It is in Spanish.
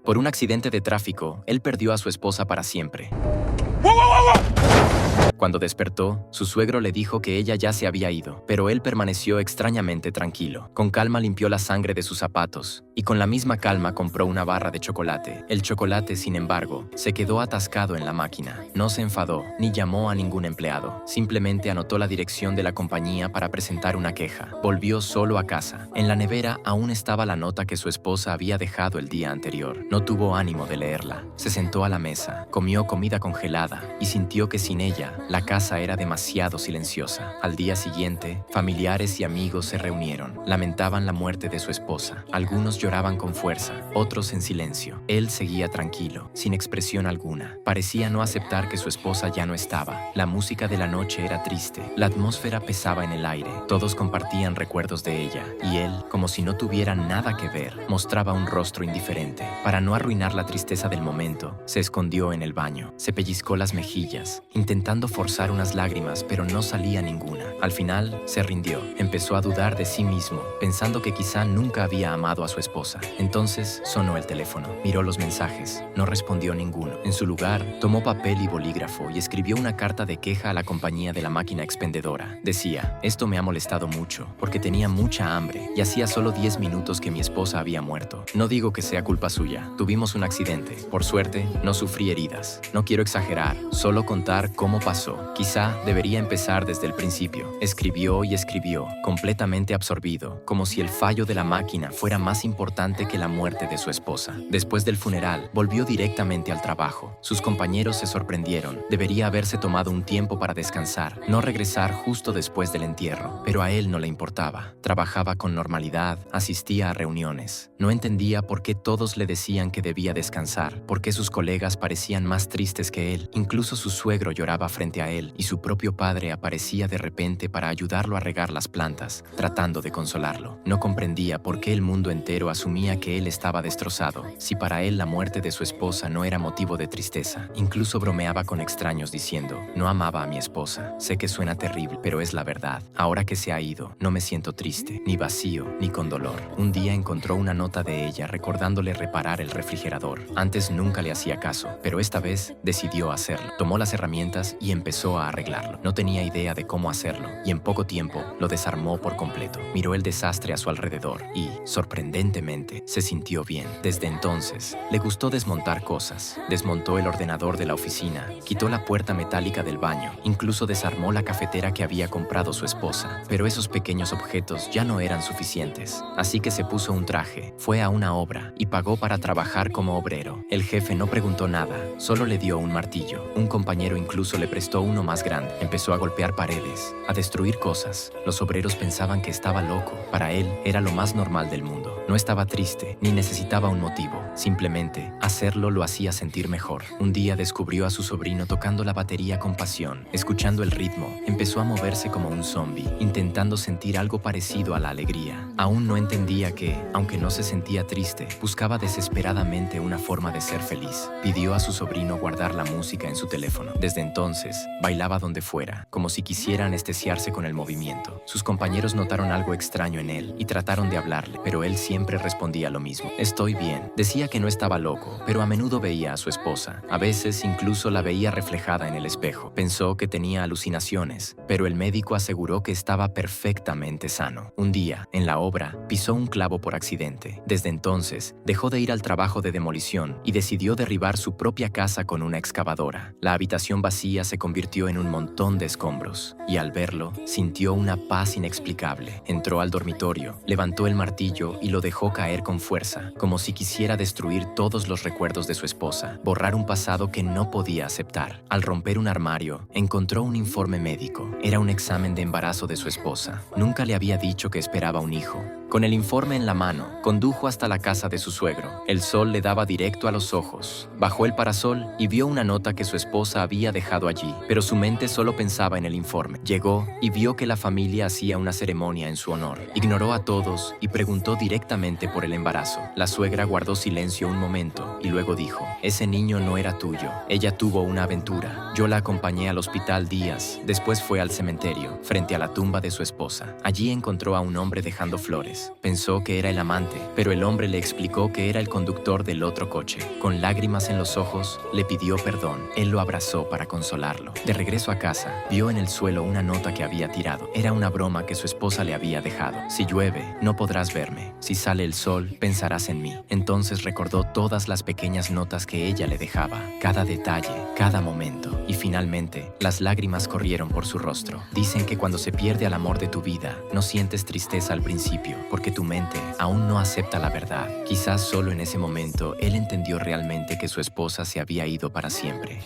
Por un accidente de tráfico, él perdió a su esposa para siempre. Cuando despertó, su suegro le dijo que ella ya se había ido, pero él permaneció extrañamente tranquilo. Con calma limpió la sangre de sus zapatos y con la misma calma compró una barra de chocolate. El chocolate, sin embargo, se quedó atascado en la máquina. No se enfadó ni llamó a ningún empleado. Simplemente anotó la dirección de la compañía para presentar una queja. Volvió solo a casa. En la nevera aún estaba la nota que su esposa había dejado el día anterior. No tuvo ánimo de leerla. Se sentó a la mesa, comió comida congelada y sintió que sin ella, la casa era demasiado silenciosa. Al día siguiente, familiares y amigos se reunieron. Lamentaban la muerte de su esposa. Algunos lloraban con fuerza, otros en silencio. Él seguía tranquilo, sin expresión alguna. Parecía no aceptar que su esposa ya no estaba. La música de la noche era triste. La atmósfera pesaba en el aire. Todos compartían recuerdos de ella. Y él, como si no tuviera nada que ver, mostraba un rostro indiferente. Para no arruinar la tristeza del momento, se escondió en el baño. Se pellizcó las mejillas, intentando forzar unas lágrimas, pero no salía ninguna. Al final, se rindió. Empezó a dudar de sí mismo, pensando que quizá nunca había amado a su esposa. Entonces, sonó el teléfono. Miró los mensajes. No respondió ninguno. En su lugar, tomó papel y bolígrafo y escribió una carta de queja a la compañía de la máquina expendedora. Decía, esto me ha molestado mucho, porque tenía mucha hambre y hacía solo 10 minutos que mi esposa había muerto. No digo que sea culpa suya. Tuvimos un accidente. Por suerte, no sufrí heridas. No quiero exagerar, solo contar cómo pasó. Quizá debería empezar desde el principio. Escribió y escribió, completamente absorbido, como si el fallo de la máquina fuera más importante que la muerte de su esposa. Después del funeral, volvió directamente al trabajo. Sus compañeros se sorprendieron. Debería haberse tomado un tiempo para descansar, no regresar justo después del entierro. Pero a él no le importaba. Trabajaba con normalidad, asistía a reuniones. No entendía por qué todos le decían que debía descansar, por qué sus colegas parecían más tristes que él. Incluso su suegro lloraba frente a él y su propio padre aparecía de repente para ayudarlo a regar las plantas, tratando de consolarlo. No comprendía por qué el mundo entero asumía que él estaba destrozado, si para él la muerte de su esposa no era motivo de tristeza. Incluso bromeaba con extraños diciendo, no amaba a mi esposa. Sé que suena terrible, pero es la verdad. Ahora que se ha ido, no me siento triste, ni vacío, ni con dolor. Un día encontró una nota de ella recordándole reparar el refrigerador. Antes nunca le hacía caso, pero esta vez decidió hacerlo. Tomó las herramientas y empezó a arreglarlo. No tenía idea de cómo hacerlo y en poco tiempo lo desarmó por completo. Miró el desastre a su alrededor y, sorprendentemente, se sintió bien. Desde entonces, le gustó desmontar cosas. Desmontó el ordenador de la oficina, quitó la puerta metálica del baño, incluso desarmó la cafetera que había comprado su esposa. Pero esos pequeños objetos ya no eran suficientes. Así que se puso un traje, fue a una obra y pagó para trabajar como obrero. El jefe no preguntó nada, solo le dio un martillo. Un compañero incluso le prestó uno más grande. Empezó a golpear paredes, a destruir cosas. Los obreros pensaban que estaba loco. Para él era lo más normal del mundo. No estaba triste, ni necesitaba un motivo. Simplemente, hacerlo lo hacía sentir mejor. Un día descubrió a su sobrino tocando la batería con pasión. Escuchando el ritmo, empezó a moverse como un zombie, intentando sentir algo parecido a la alegría. Aún no entendía que, aunque no se sentía triste, buscaba desesperadamente una forma de ser feliz. Pidió a su sobrino guardar la música en su teléfono. Desde entonces, bailaba donde fuera, como si quisiera anestesiarse con el movimiento. Sus compañeros notaron algo extraño en él y trataron de hablarle, pero él siempre respondía lo mismo. Estoy bien. Decía que no estaba loco, pero a menudo veía a su esposa. A veces incluso la veía reflejada en el espejo. Pensó que tenía alucinaciones, pero el médico aseguró que estaba perfectamente sano. Un día, en la obra, pisó un clavo por accidente. Desde entonces, dejó de ir al trabajo de demolición y decidió derribar su propia casa con una excavadora. La habitación vacía se convirtió en un montón de escombros, y al verlo, sintió una paz inexplicable. Entró al dormitorio, levantó el martillo y lo dejó caer con fuerza, como si quisiera destruir todos los recuerdos de su esposa, borrar un pasado que no podía aceptar. Al romper un armario, encontró un informe médico. Era un examen de embarazo de su esposa. Nunca le había dicho que esperaba un hijo. Con el informe en la mano, condujo hasta la casa de su suegro. El sol le daba directo a los ojos. Bajó el parasol y vio una nota que su esposa había dejado allí, pero su mente solo pensaba en el informe. Llegó y vio que la familia hacía una ceremonia en su honor. Ignoró a todos y preguntó directamente por el embarazo. La suegra guardó silencio un momento, y luego dijo: ese niño no era tuyo. Ella tuvo una aventura. Yo la acompañé al hospital días. Después fue al cementerio, frente a la tumba de su esposa. Allí encontró a un hombre dejando flores. Pensó que era el amante, pero el hombre le explicó que era el conductor del otro coche. Con lágrimas en los ojos, le pidió perdón. Él lo abrazó para consolarlo. De regreso a casa, vio en el suelo una nota que había tirado. Era una broma que su esposa le había dejado. Si llueve, no podrás verme. Si sale el sol, pensarás en mí. Entonces recordó todas las pequeñas notas que ella le dejaba, cada detalle, cada momento. Y finalmente, las lágrimas corrieron por su rostro. Dicen que cuando se pierde al amor de tu vida, no sientes tristeza al principio, porque tu mente aún no acepta la verdad. Quizás solo en ese momento, él entendió realmente que su esposa se había ido para siempre.